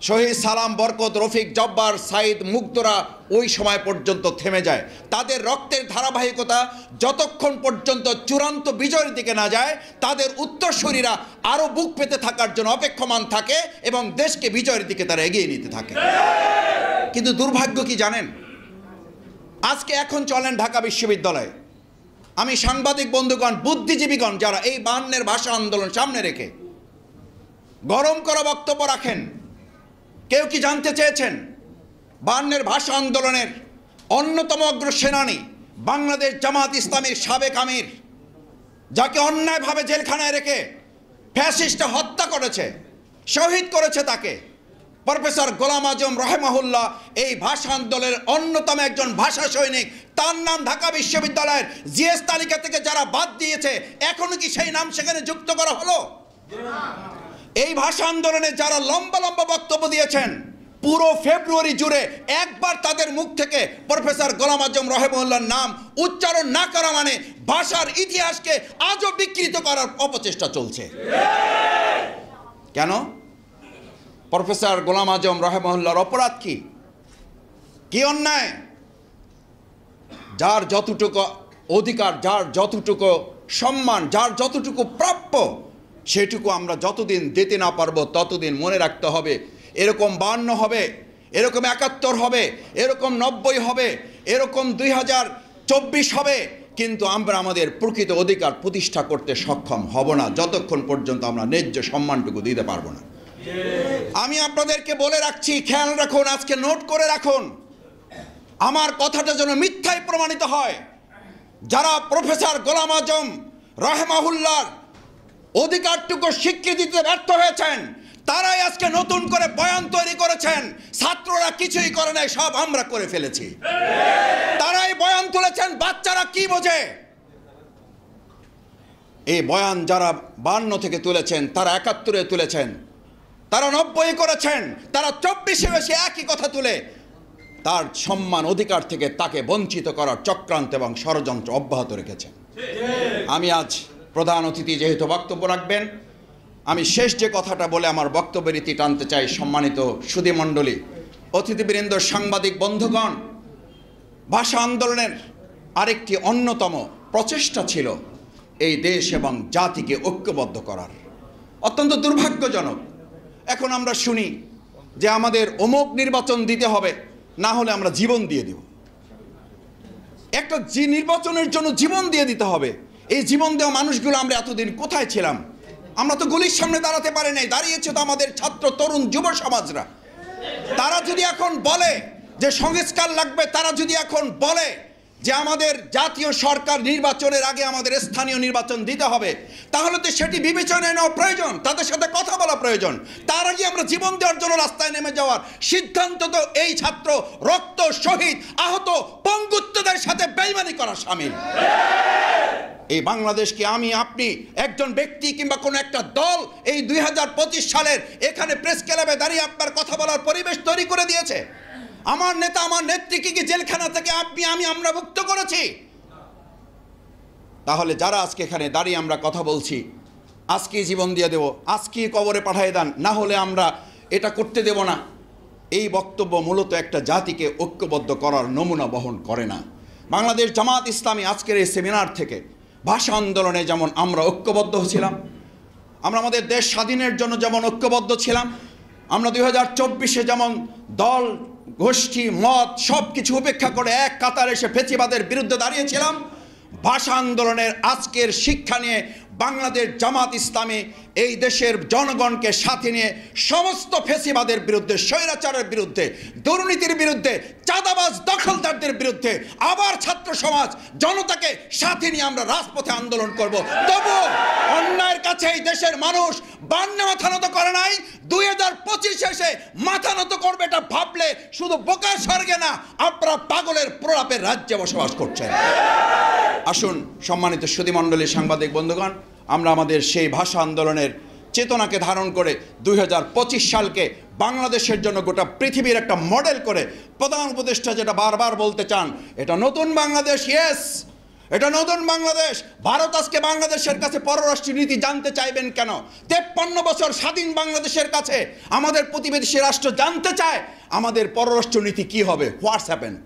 শহীদ সালাম, বরকত, রফিক, জব্বার, সাইদ, মুগ্ধরা ওই সময় পর্যন্ত থেমে যায়। তাদের রক্তের ধারাবাহিকতা যতক্ষণ পর্যন্ত চূড়ান্ত বিজয়ের দিকে না যায়, তাদের উত্তরসূরিরা আরও বুক পেতে থাকার জন্য অপেক্ষমান থাকে এবং দেশকে বিজয়ের দিকে তারা এগিয়ে নিতে থাকে। কিন্তু দুর্ভাগ্য কি জানেন, আজকে এখন চলেন ঢাকা বিশ্ববিদ্যালয়ে, আমি সাংবাদিক বন্ধুগণ, বুদ্ধিজীবীগণ যারা এই 52-এর ভাষা আন্দোলন সামনে রেখে গরম করা বক্তব্য রাখেন, কেউ কি জানতে চেয়েছেন 52-এর ভাষা আন্দোলনের অন্যতম অগ্রসেনানী বাংলাদেশ জামাত ইসলামীর সাবেক আমির, যাকে অন্যায়ভাবে জেলখানায় রেখে ফ্যাসিস্টরা হত্যা করেছে, শহীদ করেছে, তাকে প্রফেসর গোলাম আজম রহমাহুল্লাহ এই ভাষা আন্দোলনের অন্যতম একজন ভাষা সৈনিক, তার নাম ঢাকা বিশ্ববিদ্যালয়ের জিএস তালিকা থেকে যারা বাদ দিয়েছে, এখনো কি সেই নাম সেখানে যুক্ত করা হলো? এই ভাষা আন্দোলনে যারা লম্বা লম্বা বক্তব্য দিয়েছেন, পুরো ফেব্রুয়ারি জুড়ে একবার তাদের মুখ থেকে প্রফেসর গোলাম আজম রহমাহুল্লাহর নাম উচ্চারণ না করা মানে ভাষার ইতিহাসকে আজও বিকৃত করার অপচেষ্টা চলছে। কেন? প্রফেসর গোলাম আজম রহমাহুল্লাহর অপরাধ কি? কি অন্যায়? যার যতটুকু অধিকার, যার যতটুকু সম্মান, যার যতটুকু প্রাপ্য, সেটুকু আমরা যতদিন দিতে না পারবো ততদিন মনে রাখতে হবে, এরকম 52 হবে, এরকম 71 হবে, এরকম 90 হবে, এরকম 2024 হবে, কিন্তু আমরা আমাদের প্রকৃত অধিকার প্রতিষ্ঠা করতে সক্ষম হব না যতক্ষণ পর্যন্ত আমরা ন্যায্য সম্মানটুকু দিতে পারবো না। আমি আপনাদেরকে বলে রাখছি, খেয়াল রাখুন, আজকে নোট করে রাখুন, আমার কথাটা যেন মিথ্যায় প্রমাণিত হয়। যারা প্রফেসর গোলাম আজম রহমাহুল্লাহর অধিকারটুকু স্বীকৃতি দিতে ব্যর্থ হয়েছেন, তারাই আজকে নতুন করে বয়ান তৈরি করেছেন। ছাত্ররা কিছুই করে নাই, সব আমরা করে ফেলেছি। তারাই বয়ান তুলেছেন, বাচ্চারা কি বোঝে? এই বয়ান যারা 52 থেকে তুলেছেন, তারা 71-এ তুলেছেন, তারা 90 করেছেন, তারা 24-এ এসে একই কথা তুলে তার সম্মান অধিকার থেকে তাকে বঞ্চিত করার চক্রান্ত এবং ষড়যন্ত্র অব্যাহত রেখেছেন। আমি আজ প্রধান অতিথি যেহেতু বক্তব্য রাখবেন, আমি শেষ যে কথাটা বলে আমার বক্তব্যের ইতি টানতে চাই। সম্মানিত সুধীমণ্ডলী, অতিথিবৃন্দ, সাংবাদিক বন্ধুগণ, ভাষা আন্দোলনের আরেকটি অন্যতম প্রচেষ্টা ছিল এই দেশ এবং জাতিকে ঐক্যবদ্ধ করার। অত্যন্ত দুর্ভাগ্যজনক, এখন আমরা শুনি যে আমাদের অমুক নির্বাচন দিতে হবে, না হলে আমরা জীবন দিয়ে দেব। একটা নির্বাচনের জন্য জীবন দিয়ে দিতে হবে। এই জীবন দেওয়া মানুষগুলো আমরা এতদিন কোথায় ছিলাম? আমরা তো গলির সামনে দাঁড়াতে পারি নাই, দাঁড়িয়েছে তো আমাদের ছাত্র, তরুণ, যুব সমাজরা। তারা যদি এখন বলে যে সংস্কার লাগবে, তারা যদি এখন বলে যে আমাদের জাতীয় সরকার নির্বাচনের আগে আমাদের স্থানীয় নির্বাচন দিতে হবে, তাহলে তো সেটি বিবেচনায় নেওয়া প্রয়োজন, তাদের সাথে কথা বলা প্রয়োজন। তার আগে আমরা জীবন দেওয়ার জন্য রাস্তায় নেমে যাওয়ার সিদ্ধান্ত তো এই ছাত্র রক্ত, শহীদ, আহত, পঙ্গুত্বদের সাথে বেইমানি করা শামিল। এই বাংলাদেশকে আমি, আপনি, একজন ব্যক্তি কিংবা কোনো একটা দল এই 2025 সালের এখানে প্রেস ক্লাবে দাঁড়িয়ে আপনার কথা বলার পরিবেশ তৈরি করে দিয়েছে। আমার নেতা, আমার নেত্রীকে কি জেলখানা থেকে আপনি, আমি, আমরা মুক্ত করেছি? তাহলে যারা আজকে এখানে দাঁড়িয়ে আমরা কথা বলছি, আজকেই জীবন দিয়ে দেব, আজকেই কবরে পাঠিয়ে দেন, না হলে আমরা এটা করতে দেব না, এই বক্তব্য মূলত একটা জাতিকে ঐক্যবদ্ধ করার নমুনা বহন করে না। বাংলাদেশ জামাত ইসলামী আজকের এই সেমিনার থেকে ভাষা আন্দোলনে যেমন আমরা ঐক্যবদ্ধ ছিলাম, আমরা আমাদের দেশ স্বাধীনের জন্য যেমন ঐক্যবদ্ধ ছিলাম, আমরা 2024-এ যেমন দল, গোষ্ঠী, মত সব কিছু উপেক্ষা করে এক কাতারে এসে ফেসিবাদের বিরুদ্ধে দাঁড়িয়েছিলাম, ভাষা আন্দোলনের আজকের শিক্ষা নিয়ে বাংলাদেশ জামাত ইসলামী এই দেশের জনগণকে সাথে নিয়ে সমস্ত ফেসিবাদের বিরুদ্ধে, স্বৈরাচারের বিরুদ্ধে, দুর্নীতির বিরুদ্ধে, চাঁদাবাজ দখলদারদের বিরুদ্ধে আবার ছাত্র সমাজ, জনতাকে সাথে নিয়ে আমরা রাজপথে আন্দোলন করব। তবু অন্যায়ের কাছে এই দেশের মানুষ 52 মাথা নত করে নাই, 2025 এসে মাথা নত করবে এটা ভাবলে শুধু বোকা স্বর্গে না, আপনারা পাগলের প্রলাপের রাজ্যে বসবাস করছেন। আসুন সম্মানিত সুধীমণ্ডলী, সাংবাদিক বন্ধুগণ, আমরা আমাদের সেই ভাষা আন্দোলনের চেতনাকে ধারণ করে 2025 সালকে বাংলাদেশের জন্য গোটা পৃথিবীর একটা মডেল করে প্রধান উপদেষ্টা যেটা বারবার বলতে চান, এটা নতুন বাংলাদেশ, ইয়েস, এটা নতুন বাংলাদেশ। ভারত আজকে বাংলাদেশের কাছে পররাষ্ট্র নীতি জানতে চাইবেন কেন? 53 বছর স্বাধীন বাংলাদেশের কাছে আমাদের প্রতিবেশী রাষ্ট্র জানতে চায় আমাদের পররাষ্ট্র নীতি কি হবে, হোয়াটস হ্যাপেন্ড।